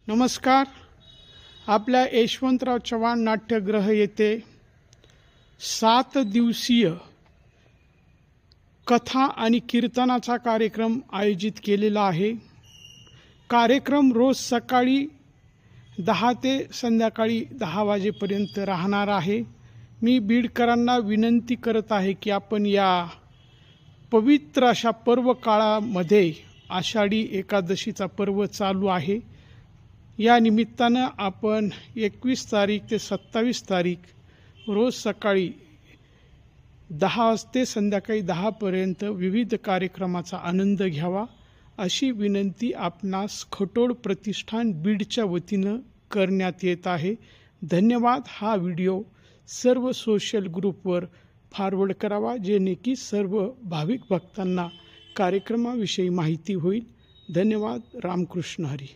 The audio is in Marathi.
नमस्कार. आपल्या यशवंतराव चव्हाण नाट्यगृह येथे 7 दिवसीय कथा आणि कीर्तनाचा कार्यक्रम आयोजित केलेला आहे. कार्यक्रम रोज सकाळी 10 ते संध्याकाळी 10 वाजेपर्यंत राहणार आहे. मी बीडकरांना विनंती करत आहे की आपण या पवित्र अशा पर्व काळामध्ये आषाढी एकादशीचा पर्व चालू आहे. या निमित्तानं आपण 21 तारीख ते 27 तारीख रोज सकाळी 10 ते संध्याकाळी 10पर्यंत विविध कार्यक्रमाचा आनंद घ्यावा अशी विनंती आपणास खटोड प्रतिष्ठान बीडच्या वतीनं करण्यात येत आहे. धन्यवाद. हा व्हिडिओ सर्व सोशल ग्रुपवर फॉरवर्ड करावा जेणे की सर्व भाविक भक्तांना कार्यक्रमाविषयी माहिती होईल. धन्यवाद. रामकृष्ण हरी.